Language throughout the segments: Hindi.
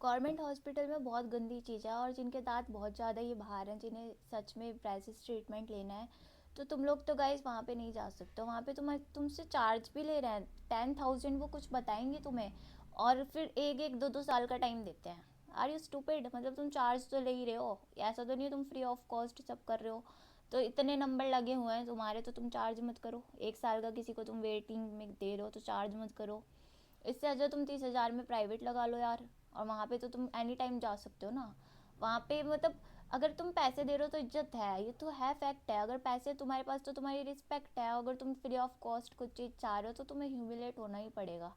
गवर्नमेंट हॉस्पिटल में बहुत गंदी चीज़ है, और जिनके दांत बहुत ज़्यादा ही बाहर हैं, जिन्हें सच में ब्रेसिस ट्रीटमेंट लेना है, तो तुम लोग तो गाइस वहाँ पे नहीं जा सकते। वहाँ पे तुमसे चार्ज भी ले रहे हैं 10,000, वो कुछ बताएंगे तुम्हें, और फिर एक एक दो दो साल का टाइम देते हैं। Are you stupid? मतलब तुम चार्ज तो ले ही रहे हो, ऐसा तो नहीं है तुम फ्री ऑफ कॉस्ट सब कर रहे हो। तो इतने नंबर लगे हुए हैं तुम्हारे, तो तुम चार्ज मत करो। एक साल का किसी को तुम वेटिंग में दे रहे हो तो चार्ज मत करो। इससे अच्छा तुम 30,000 में प्राइवेट लगा लो यार। और वहाँ पे तो तुम एनी टाइम जा सकते हो ना। वहाँ पे मतलब अगर तुम पैसे दे रहे हो तो इज्जत है, ये तो है, फैक्ट है। अगर पैसे तुम्हारे पास तो तुम्हारी रिस्पेक्ट है। अगर तुम फ्री ऑफ कॉस्ट कुछ चीज़ चाह रहे हो तो तुम्हें ह्यूमिलेट होना ही पड़ेगा।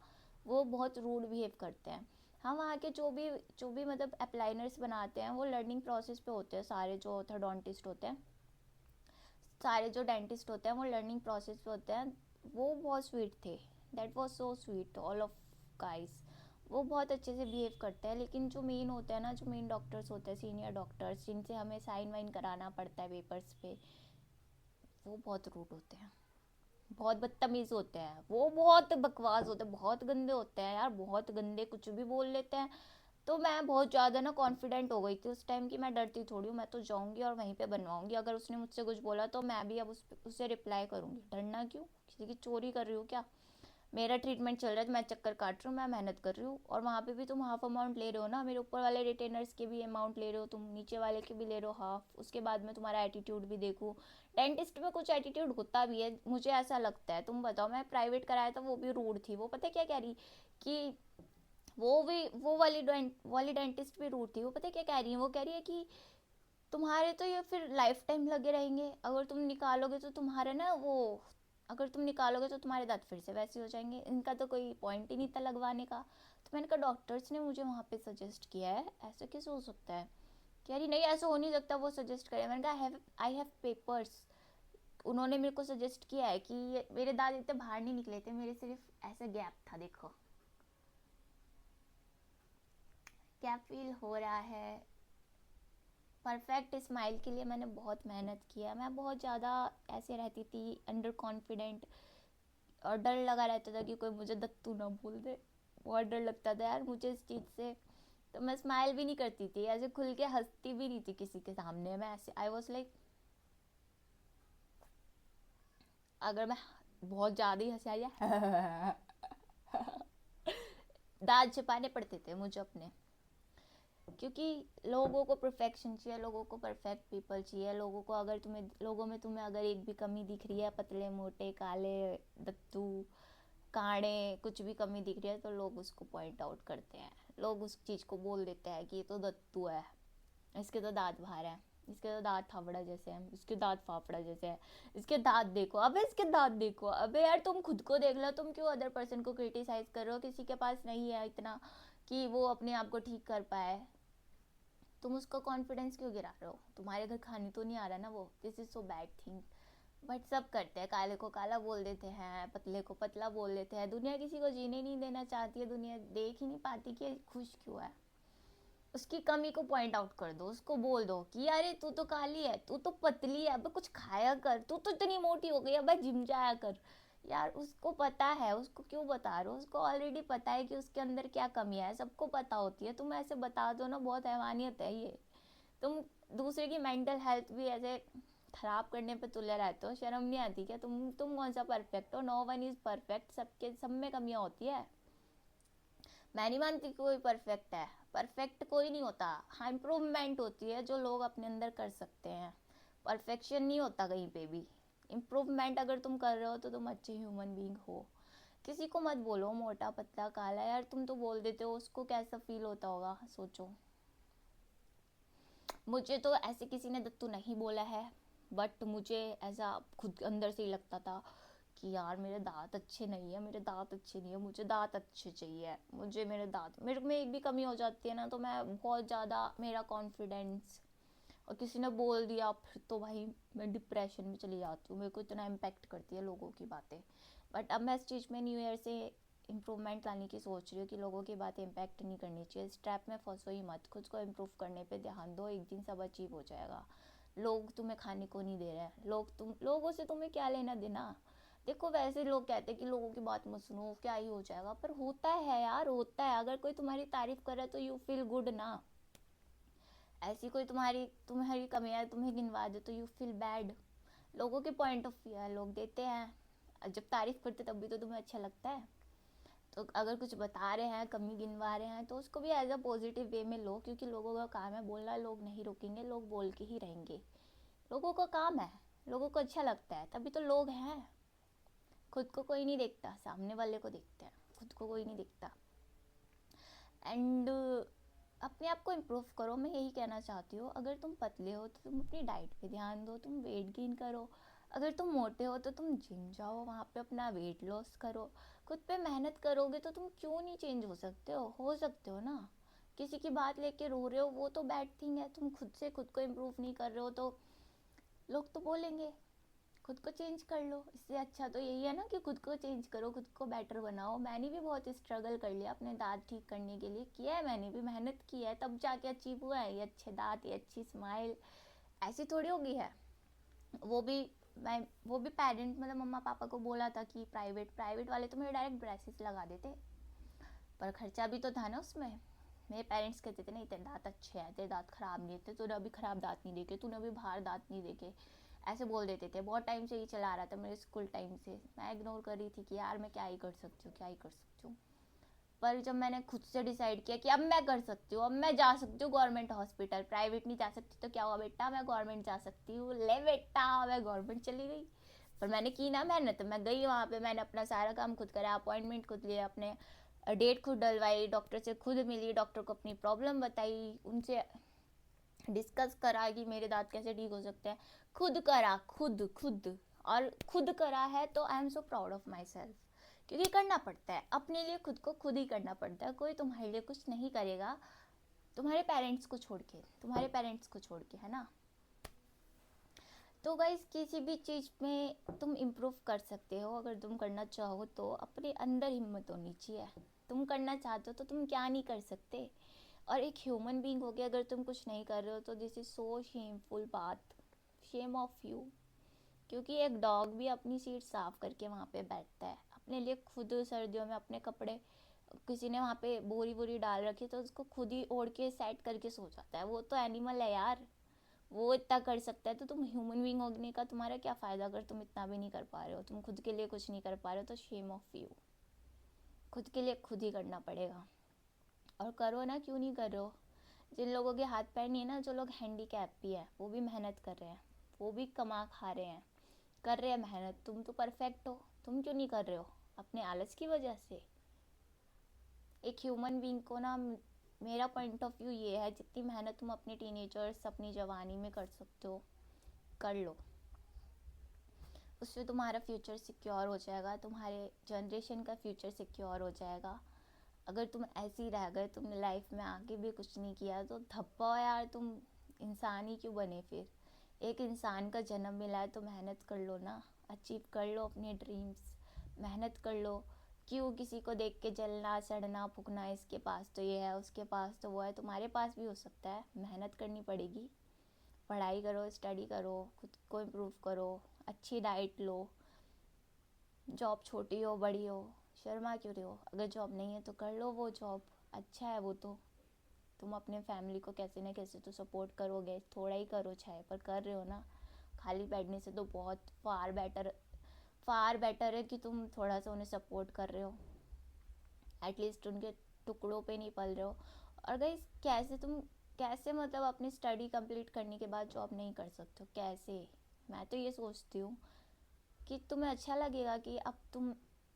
वो बहुत रूड बिहेव करते हैं। हाँ, वहाँ के जो भी मतलब अप्लाइनर्स बनाते हैं वो लर्निंग प्रोसेस पे होते हैं। सारे जो ऑर्थोडोंटिस्ट होते हैं, सारे जो डेंटिस्ट होते हैं वो लर्निंग प्रोसेस पे होते हैं। वो बहुत स्वीट थे। That was so sweet all of guys. वो बहुत अच्छे से बिहेव करते हैं। लेकिन जो मेन होते हैं ना, जो मेन डॉक्टर्स होते हैं, सीनियर डॉक्टर्स, जिनसे हमें साइन वाइन कराना पड़ता है पेपर्स पे, वो बहुत रूड होते हैं, बहुत बदतमीज होते हैं, वो बहुत बकवास होते हैं, बहुत गंदे होते हैं यार, बहुत गंदे, कुछ भी बोल लेते हैं। तो मैं बहुत ज़्यादा ना कॉन्फिडेंट हो गई थी उस टाइम की, मैं डरती थोड़ी हूँ, मैं तो जाऊँगी और वहीं पे बनवाऊँगी। अगर उसने मुझसे कुछ बोला तो मैं भी अब उससे रिप्लाई करूँगी। डरना क्यों? किसी की चोरी कर रही हो क्या? मेरा ट्रीटमेंट चल रहा है तो मैं चक्कर काट रही हूँ, मैं मेहनत कर रही हूँ। और वहाँ पे भी तुम हाफ अमाउंट ले रहे हो ना, मेरे ऊपर वाले रिटेनर्स के भी अमाउंट ले रहे हो तुम, नीचे वाले के भी ले रहे हो हाफ। उसके बाद में तुम्हारा एटीट्यूड भी देखूँ। डेंटिस्ट में कुछ एटीट्यूड होता भी है, मुझे ऐसा लगता है। तुम बताओ, मैं प्राइवेट कराया था, वो भी रूड थी। वो पता है क्या कह रही कि वो वाली डेंटिस्ट भी रूड थी। वो पता है क्या कह रही है? वो कह रही है कि तुम्हारे तो ये फिर लाइफ टाइम लगे रहेंगे, अगर तुम निकालोगे तो तुम्हारे ना वो, अगर तुम निकालोगे तो तुम्हारे दांत फिर से वैसे हो जाएंगे, इनका तो कोई पॉइंट ही नहीं था लगवाने का। तो मैंने कहा डॉक्टर्स ने मुझे वहाँ पे सजेस्ट किया है, ऐसा कैसे हो सकता है? कह रही नहीं, ऐसा हो नहीं सकता, वो सजेस्ट करे। मैंने कहा आई हैव पेपर्स। उन्होंने मेरे को सजेस्ट किया है कि मेरे दांत इतने बाहर नहीं निकले थे, मेरे सिर्फ ऐसा गैप था, देखो क्या फील हो रहा है। परफेक्ट स्माइल के लिए मैंने बहुत मेहनत किया। मैं बहुत ज़्यादा ऐसे रहती थी, अंडर कॉन्फिडेंट, और डर लगा रहता था कि कोई मुझे दत्तू ना बोल दे। बहुत डर लगता था यार मुझे इस चीज़ से। तो मैं स्माइल भी नहीं करती थी, ऐसे खुल के हंसती भी नहीं थी किसी के सामने। मैं ऐसे आई वॉज लाइक, अगर मैं बहुत ज़्यादा ही हंसी आ जाए दांत छिपाने पड़ते थे मुझे अपने। क्योंकि लोगों को परफेक्शन चाहिए, लोगों को परफेक्ट पीपल चाहिए। लोगों को अगर तुम्हें, लोगों में तुम्हें अगर एक भी कमी दिख रही है, पतले मोटे काले दत्तू काड़े, कुछ भी कमी दिख रही है, तो लोग उसको पॉइंट आउट करते हैं। लोग उस चीज़ को बोल देते हैं कि ये तो दत्तू है, इसके तो दांत बाहर हैं, इसके तो दांत फाफड़ा जैसे हैं, इसके दांत फाफड़ा जैसे हैं, इसके दांत देखो, अबे इसके दांत देखो। अबे यार तुम खुद को देख लो, तुम क्यों अदर पर्सन को क्रिटिसाइज कर रहे हो? किसी के पास नहीं है इतना कि वो अपने आप को ठीक कर पाए, तुम उसका कॉन्फिडेंस क्यों गिरा रहे हो? तुम्हारे घर खाने तो नहीं आ रहा ना वो। This is so bad thing. But सब करते हैं, काले को काला बोल देते हैं, पतले को पतला बोल देते हैं। दुनिया किसी को जीने नहीं देना चाहती है, दुनिया देख ही नहीं पाती कि खुश क्यों है। उसकी कमी को पॉइंट आउट कर दो, उसको बोल दो कि अरे तू तो काली है, तू तो पतली है, अब कुछ खाया कर, तू तो इतनी मोटी हो गई, अब जिम जाया कर। यार उसको पता है, उसको क्यों बता रहे हो? उसको ऑलरेडी पता है कि उसके अंदर क्या कमियां है, सबको पता होती है। तुम ऐसे बता दो ना, बहुत हैवानियत है ये। तुम दूसरे की मेंटल हेल्थ भी ऐसे खराब करने पे तुले रहते हो। शर्म नहीं आती क्या? तुम कौन सा परफेक्ट हो? नो वन इज परफेक्ट, सबके सब में कमियां होती है। मैं नहीं मानती कि कोई परफेक्ट है, परफेक्ट कोई नहीं होता। हाँ, इम्प्रूवमेंट होती है जो लोग अपने अंदर कर सकते हैं। परफेक्शन नहीं होता कहीं पे भी। इम्प्रूवमेंट अगर तुम कर रहे हो तो तुम अच्छे ह्यूमन बींग हो। किसी को मत बोलो मोटा पतला काला, यार तुम तो बोल देते हो, उसको कैसा फील होता होगा सोचो। मुझे तो ऐसे किसी ने दत्तू नहीं बोला है, बट मुझे ऐसा खुद अंदर से ही लगता था कि यार मेरे दांत अच्छे नहीं है, मेरे दांत अच्छे नहीं है, मुझे दांत अच्छे चाहिए। मुझे मेरे दांत, मेरे में एक भी कमी हो जाती है ना तो मैं बहुत ज़्यादा, मेरा कॉन्फिडेंस, और किसी ने बोल दिया फिर तो भाई मैं डिप्रेशन में चली जाती हूँ। मेरे को इतना इम्पेक्ट करती है लोगों की बातें। बट अब मैं इस चीज़ में न्यू ईयर से इम्प्रूवमेंट लाने की सोच रही हूँ कि लोगों की बातें इम्पैक्ट नहीं करनी चाहिए। इस ट्रैप में फंसो ही मत, खुद को इम्प्रूव करने पे ध्यान दो, एक दिन सब अचीव हो जाएगा। लोग तुम्हें खाने को नहीं दे रहे हैं, लोगों से तुम्हें क्या लेना देना? देखो वैसे लोग कहते हैं कि लोगों की बात मत सुनो, क्या ही हो जाएगा, पर होता है यार, होता है। अगर कोई तुम्हारी तारीफ कर रहा है तो यू फील गुड ना। ऐसी कोई तुम्हारी तुम्हारी कमियां तुम्हें गिनवा दे तो यू फील बैड। लोगों के पॉइंट ऑफ व्यू है, लोग देते हैं। जब तारीफ करते तब भी तो तुम्हें अच्छा लगता है। तो अगर कुछ बता रहे हैं, कमी गिनवा रहे हैं, तो उसको भी एज अ पॉजिटिव वे में लो, क्योंकि लोगों का काम है बोलना, लोग नहीं रुकेंगे, लोग बोल के ही रहेंगे। लोगों का काम है, लोगों को अच्छा लगता है, तभी तो लोग हैं। खुद को कोई नहीं देखता, सामने वाले को देखते हैं, खुद को कोई नहीं देखता। एंड अपने आप को इम्प्रूव करो, मैं यही कहना चाहती हूँ। अगर तुम पतले हो तो तुम अपनी डाइट पे ध्यान दो, तुम वेट गेन करो। अगर तुम मोटे हो तो तुम जिम जाओ, वहाँ पे अपना वेट लॉस करो। खुद पे मेहनत करोगे तो तुम क्यों नहीं चेंज हो सकते हो ना। किसी की बात लेके रो रहे हो वो तो बैड थिंग है, तुम खुद से खुद को इम्प्रूव नहीं कर रहे हो तो लोग तो बोलेंगे। खुद को चेंज कर लो, इससे अच्छा तो यही है ना कि खुद को चेंज करो, खुद को बेटर बनाओ। मैंने भी बहुत स्ट्रगल कर लिया अपने दांत ठीक करने के लिए, किया है, मैंने भी मेहनत की है, तब जाके अचीव हुआ है ये अच्छे दांत, ये अच्छी स्माइल। ऐसी थोड़ी होगी है। वो भी मैं वो भी पेरेंट मतलब मम्मा पापा को बोला था कि प्राइवेट प्राइवेट वाले तो मेरे डायरेक्ट ब्रेसेस लगा देते, पर खर्चा भी तो था ना उसमें। मेरे पेरेंट्स कहते थे नहीं तेरे दांत अच्छे हैं, तेरे दांत खराब नहीं थे, तूने अभी खराब दांत नहीं देखे, तूने अभी बाहर दांत नहीं देखे, ऐसे बोल देते थे। बहुत टाइम से ये चला रहा था मेरे स्कूल टाइम से। मैं इग्नोर कर रही थी कि यार मैं क्या ही कर सकती हूँ, क्या ही कर सकती हूँ। पर जब मैंने खुद से डिसाइड किया कि अब मैं कर सकती हूँ, अब मैं जा सकती हूँ गवर्नमेंट हॉस्पिटल, प्राइवेट नहीं जा सकती तो क्या हुआ बेटा, मैं गवर्नमेंट जा सकती हूँ, ले बेटा मैं गवर्नमेंट चली गई। पर मैंने की ना मेहनत, मैं गई वहाँ पे, मैंने अपना सारा काम खुद करा, अपॉइंटमेंट खुद लिया, अपने डेट खुद डलवाई, डॉक्टर से खुद मिली, डॉक्टर को अपनी प्रॉब्लम बताई, उनसे डिस्कस करा कि मेरे दांत कैसे ठीक हो सकते हैं। खुद करा, खुद खुद। और खुद करा है तो I am so proud of my self, क्योंकि करना पड़ता है अपने लिए, खुद को खुद ही करना पड़ता है, कोई तुम्हारे लिए कुछ नहीं करेगा। तुम्हारे पेरेंट्स को छोड़ के, तुम्हारे पेरेंट्स को छोड़ के, है ना। तो गाइस किसी भी चीज़ में तुम इम्प्रूव कर सकते हो, अगर तुम करना चाहो तो। अपने अंदर हिम्मत होनी चाहिए। तुम करना चाहते हो तो तुम क्या नहीं कर सकते। और एक ह्यूमन बीइंग हो के अगर तुम कुछ नहीं कर रहे हो तो दिस इज़ सो शेमफुल बात, शेम ऑफ यू। क्योंकि एक डॉग भी अपनी सीट साफ करके वहाँ पे बैठता है अपने लिए खुद। सर्दियों में अपने कपड़े किसी ने वहाँ पे बोरी बोरी डाल रखी तो उसको खुद ही ओढ़ के सेट करके सो जाता है। वो तो एनिमल है यार, वो इतना कर सकता है तो तुम ह्यूमन बीइंग होने का तुम्हारा क्या फ़ायदा अगर तुम इतना भी नहीं कर पा रहे हो, तुम खुद के लिए कुछ नहीं कर पा रहे हो, तो शेम ऑफ यू। खुद के लिए खुद ही करना पड़ेगा। और करो ना, क्यों नहीं कर रहे हो। जिन लोगों के हाथ पैर नहीं है ना, जो लोग हैंडीकैप भी है, वो भी मेहनत कर रहे हैं, वो भी कमा खा रहे हैं, कर रहे हैं मेहनत। तुम तो परफेक्ट हो, तुम क्यों नहीं कर रहे हो, अपने आलस की वजह से। एक ह्यूमन बीइंग को ना, मेरा पॉइंट ऑफ व्यू ये है, जितनी मेहनत तुम अपने टीनेजर्स अपनी जवानी में कर सकते हो कर लो। उससे तुम्हारा फ्यूचर सिक्योर हो जाएगा, तुम्हारे जनरेशन का फ्यूचर सिक्योर हो जाएगा। अगर तुम ऐसे ही रह गए, तुमने लाइफ में आगे भी कुछ नहीं किया तो धप्पा हो यार, तुम इंसान ही क्यों बने फिर। एक इंसान का जन्म मिला है तो मेहनत कर लो ना, अचीव कर लो अपने ड्रीम्स, मेहनत कर लो। क्यों किसी को देख के जलना सड़ना फूकना, इसके पास तो ये है, उसके पास तो वो है, तुम्हारे पास भी हो सकता है। मेहनत करनी पड़ेगी, पढ़ाई करो, स्टडी करो, खुद को इम्प्रूव करो, अच्छी डाइट लो। जॉब छोटी हो बड़ी हो, शर्मा क्यों रहे हो। अगर जॉब नहीं है तो कर लो वो जॉब, अच्छा है वो तो। तुम अपने फैमिली को कैसे ना कैसे तो सपोर्ट करोगे, थोड़ा ही करो चाहे, पर कर रहे हो ना। खाली बैठने से तो बहुत फार बेटर है कि तुम थोड़ा सा उन्हें सपोर्ट कर रहे हो, एटलीस्ट उनके टुकड़ों पे नहीं पल रहे हो। और गाइस कैसे मतलब अपनी स्टडी कंप्लीट करने के बाद जॉब नहीं कर सकते हो, कैसे। मैं तो ये सोचती हूँ कि तुम्हें अच्छा लगेगा कि अब तुम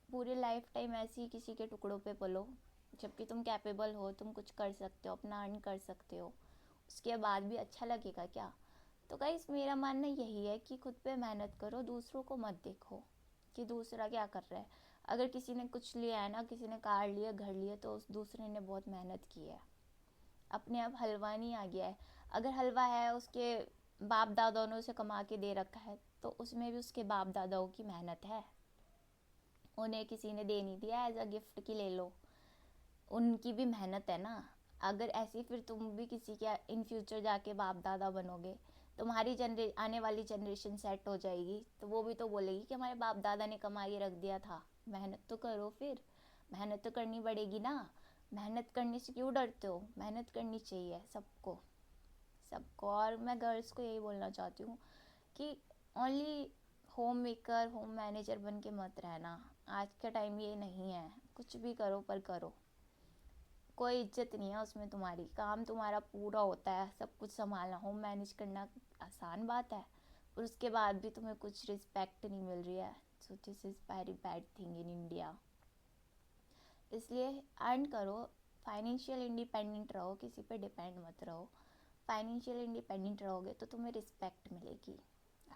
पूरी लाइफ टाइम ऐसे ही किसी के टुकड़ों पे पलो, जबकि तुम कैपेबल हो, तुम कुछ कर सकते हो, अपना अर्न कर सकते हो, उसके बाद भी अच्छा लगेगा क्या। तो गाइस मेरा मानना यही है कि खुद पे मेहनत करो, दूसरों को मत देखो कि दूसरा क्या कर रहा है। अगर किसी ने कुछ लिया है ना, किसी ने कार लिया, घर लिया, तो उस दूसरे ने बहुत मेहनत की है। अपने आप हलवा नहीं आ गया है। अगर हलवा है उसके बाप दादाओं ने उसे कमा के दे रखा है, तो उसमें भी उसके बाप दादाओं की मेहनत है, उन्हें किसी ने दे नहीं दिया एज अ गिफ्ट की ले लो, उनकी भी मेहनत है ना। अगर ऐसी फिर तुम भी किसी के इन फ्यूचर जाके बाप दादा बनोगे तुम्हारी आने वाली जनरेशन सेट हो जाएगी तो वो भी तो बोलेगी कि हमारे बाप दादा ने कमा के रख दिया था। मेहनत तो करो, फिर मेहनत तो करनी पड़ेगी ना। मेहनत करने से क्यों डरते हो? मेहनत करनी चाहिए सबको, सबको। और मैं गर्ल्स को यही बोलना चाहती हूँ कि only home maker, home manager बन के मत रहना। आज का टाइम ये नहीं है, कुछ भी करो पर करो, कोई इज्जत नहीं है उसमें तुम्हारी। काम तुम्हारा पूरा होता है, सब कुछ संभालना, होम मैनेज करना आसान बात है, और उसके बाद भी तुम्हें कुछ रिस्पेक्ट नहीं मिल रही है। So this is very bad thing in India. इसलिए अर्न करो, फाइनेंशियल इंडिपेंडेंट रहो, किसी पे डिपेंड मत रहो। फाइनेंशियल इंडिपेंडेंट रहोगे तो तुम्हें रिस्पेक्ट मिलेगी।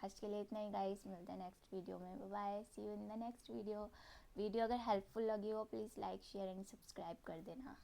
आज के लिए इतना ही गाइस, मिलते हैं नेक्स्ट वीडियो में। Bye bye, see you in the next video. Video अगर हेल्पफुल लगी हो please like share and subscribe कर देना।